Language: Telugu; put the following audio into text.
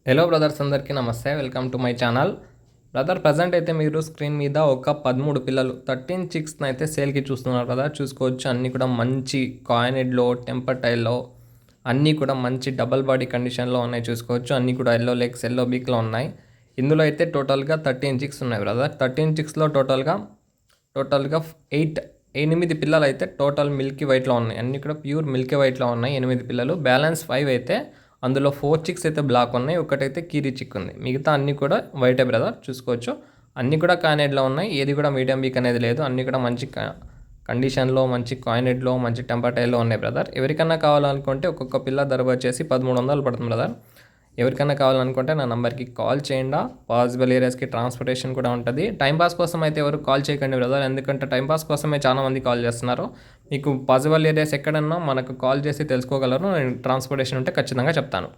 హలో బ్రదర్స్, అందరికీ నమస్తే. Welcome to my channel. Brother, present అయితే మీరు స్క్రీన్ మీద ఒక 13 పిల్లలు 13 చిక్స్ని అయితే సేల్కి చూస్తున్నారు కదా. చూసుకోవచ్చు, అన్నీ కూడా మంచి కాయినెడ్లో, టెంపర్ టైల్లో అన్నీ కూడా మంచి డబల్ బాడీ కండిషన్లో ఉన్నాయి. చూసుకోవచ్చు, అన్నీ కూడా ఎల్లో లెగ్స్, ఎల్లో బీక్లో ఉన్నాయి. ఇందులో అయితే టోటల్గా 13 చిక్స్ ఉన్నాయి బ్రదర్. 13 చిక్స్లో టోటల్గా 8 పిల్లలు అయితే టోటల్ మిల్కీ వైట్లో ఉన్నాయి. అన్నీ కూడా ప్యూర్ మిల్కీ వైట్లో ఉన్నాయి 8 పిల్లలు. బ్యాలెన్స్ 5 అయితే అందులో 4 చిక్స్ అయితే బ్లాక్ ఉన్నాయి, ఒకటైతే కీరీ చిక్ ఉంది. మిగతా అన్నీ కూడా వైటే బ్రదర్. చూసుకోవచ్చు, అన్నీ కూడా కాయినెడ్లో ఉన్నాయి. ఏది కూడా మీడియం వీక్ అనేది లేదు. అన్నీ కూడా మంచి కండిషన్లో, మంచి కాయినెడ్లో, మంచి టెంపర్టైల్లో ఉన్నాయి బ్రదర్. ఎవరికన్నా కావాలనుకుంటే ఒక్కొక్క పిల్ల ధర వచ్చేసి 1300 పడుతుంది బ్రదర్. ఎవరికైనా కావాలనుకుంటే నా నెంబర్కి కాల్ చేయండి. పాసిబుల్ ఏరియాస్కి ట్రాన్స్పోర్టేషన్ కూడా ఉంటుంది. టైంపాస్ కోసం అయితే ఎవరు కాల్ చేయకండి బ్రదర్, ఎందుకంటే టైంపాస్ కోసమే చాలామంది కాల్ చేస్తున్నారు. మీకు పాసిబుల్ ఏరియాస్ ఎక్కడన్నా మనకు కాల్ చేసి తెలుసుకోగలరు. నేను ట్రాన్స్పోర్టేషన్ ఉంటే ఖచ్చితంగా చెప్తాను.